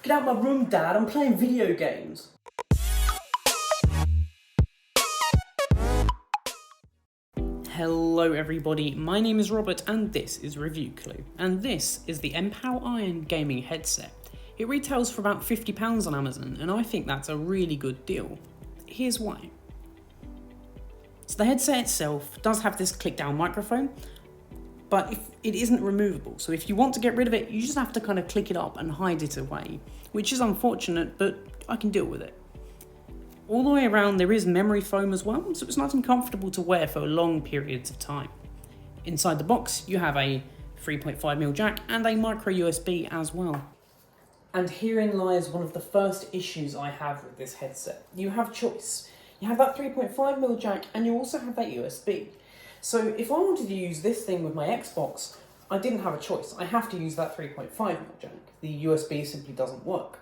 Get out of my room, Dad, I'm playing video games. Hello everybody, my name is Robert and this is Review Clue. And this is the MPOW IRON Gaming Headset. It retails for about £50 on Amazon and I think that's a really good deal. Here's why. So the headset itself does have this click down microphone, but it isn't removable. So if you want to get rid of it, you just have to kind of click it up and hide it away, which is unfortunate, but I can deal with it. All the way around there is memory foam as well, so it's nice and comfortable to wear for long periods of time. Inside the box you have a 3.5mm jack and a micro USB as well. And herein lies one of the first issues I have with this headset. You have choice. You have that 3.5mm jack and you also have that USB. So if I wanted to use this thing with my Xbox, I didn't have a choice. I have to use that 3.5mm jack. The USB simply doesn't work.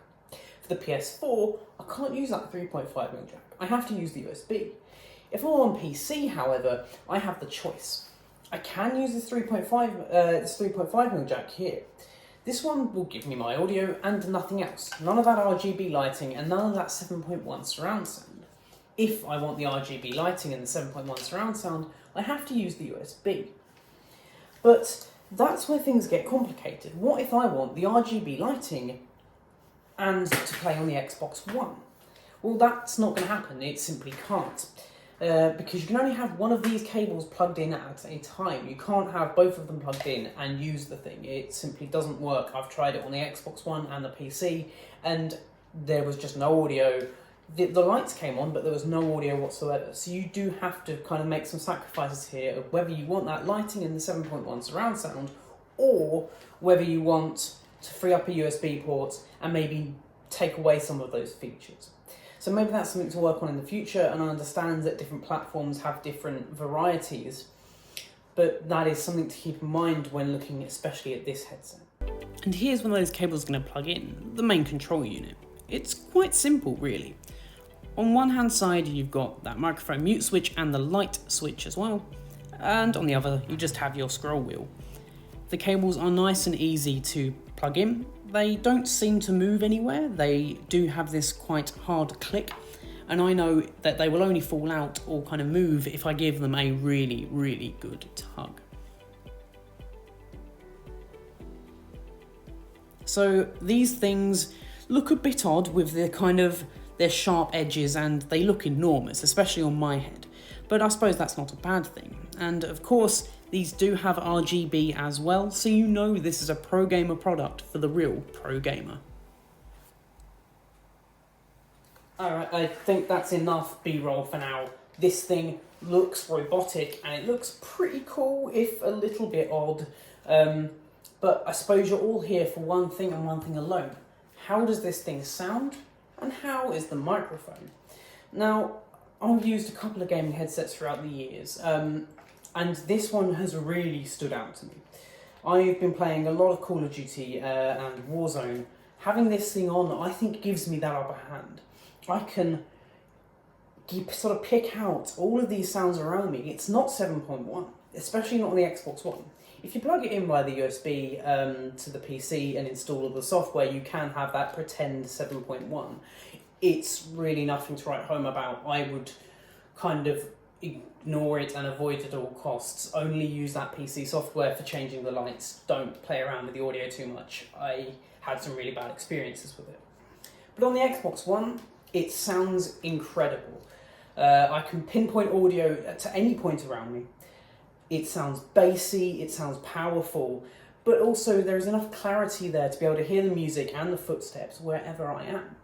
For the PS4, I can't use that 3.5mm jack. I have to use the USB. If I'm on PC, however, I have the choice. I can use this 3.5mm jack here. This one will give me my audio and nothing else. None of that RGB lighting and none of that 7.1 surround sound. If I want the RGB lighting and the 7.1 surround sound, I have to use the USB. But that's where things get complicated. What if I want the RGB lighting and to play on the Xbox One? Well, that's not going to happen. It simply can't. Because you can only have one of these cables plugged in at a time. You can't have both of them plugged in and use the thing. It simply doesn't work. I've tried it on the Xbox One and the PC, and there was just no audio. The lights came on, but there was no audio whatsoever. So you do have to kind of make some sacrifices here of whether you want that lighting and the 7.1 surround sound, or whether you want to free up a USB port and maybe take away some of those features. So maybe that's something to work on in the future, and I understand that different platforms have different varieties, but that is something to keep in mind when looking especially at this headset. And here's one of those cables going to plug in, the main control unit. It's quite simple really. On one hand side you've got that microphone mute switch and the light switch as well, and on the other you just have your scroll wheel. The cables are nice and easy to plug in. They don't seem to move anywhere. They do have this quite hard click, and I know that they will only fall out or kind of move if I give them a really, really good tug. So these things look a bit odd with their sharp edges, and they look enormous, especially on my head. But I suppose that's not a bad thing. And of course, these do have RGB as well, so you know this is a pro gamer product for the real pro gamer. Alright, I think that's enough B-roll for now. This thing looks robotic and it looks pretty cool, if a little bit odd. But I suppose you're all here for one thing and one thing alone. How does this thing sound? And how is the microphone? Now, I've used a couple of gaming headsets throughout the years, and this one has really stood out to me. I've been playing a lot of Call of Duty and Warzone. Having this thing on, I think, gives me that upper hand. I can sort of pick out all of these sounds around me. It's not 7.1, especially not on the Xbox One. If you plug it in via the USB to the PC and install all the software, you can have that pretend 7.1. It's really nothing to write home about. I would kind of ignore it and avoid it at all costs. Only use that PC software for changing the lights. Don't play around with the audio too much. I had some really bad experiences with it. But on the Xbox One, it sounds incredible. I can pinpoint audio to any point around me. It sounds bassy, it sounds powerful, but also there is enough clarity there to be able to hear the music and the footsteps wherever I am.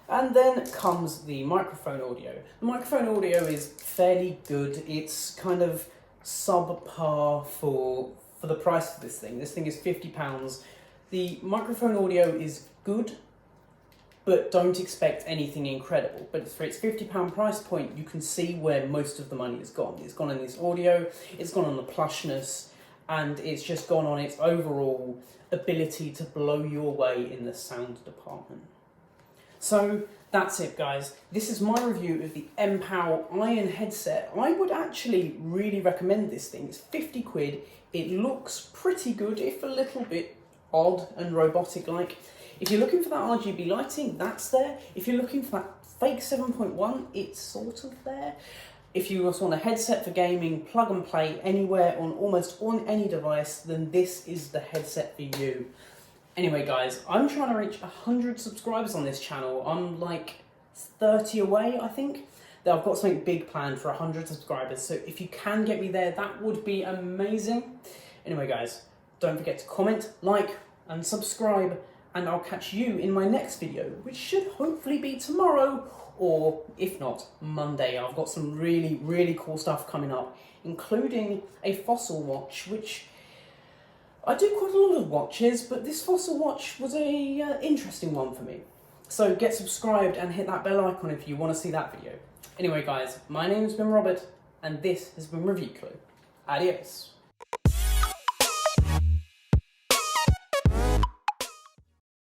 And then comes the microphone audio. The microphone audio is fairly good. It's kind of subpar for the price of this thing. This thing is £50. The microphone audio is good, but don't expect anything incredible. But for its £50 price point, you can see where most of the money has gone. It's gone on this audio, it's gone on the plushness, and it's just gone on its overall ability to blow you away in the sound department. So that's it, guys. This is my review of the MPOW IRON headset. I would actually really recommend this thing. It's 50 quid. It looks pretty good, if a little bit odd and robotic-like. If you're looking for that RGB lighting, that's there. If you're looking for that fake 7.1, it's sort of there. If you also want a headset for gaming, plug and play anywhere on any device, then this is the headset for you. Anyway guys, I'm trying to reach 100 subscribers on this channel. I'm like 30 away, I think. I've got something big planned for 100 subscribers, so if you can get me there, that would be amazing. Anyway guys, don't forget to comment, like, and subscribe, and I'll catch you in my next video, which should hopefully be tomorrow, or if not, Monday. I've got some really, really cool stuff coming up, including a Fossil watch, which I do quite a lot of watches, but this Fossil watch was a interesting one for me. So get subscribed and hit that bell icon if you want to see that video. Anyway guys, my name's been Robert, and this has been Review Clue. Adios.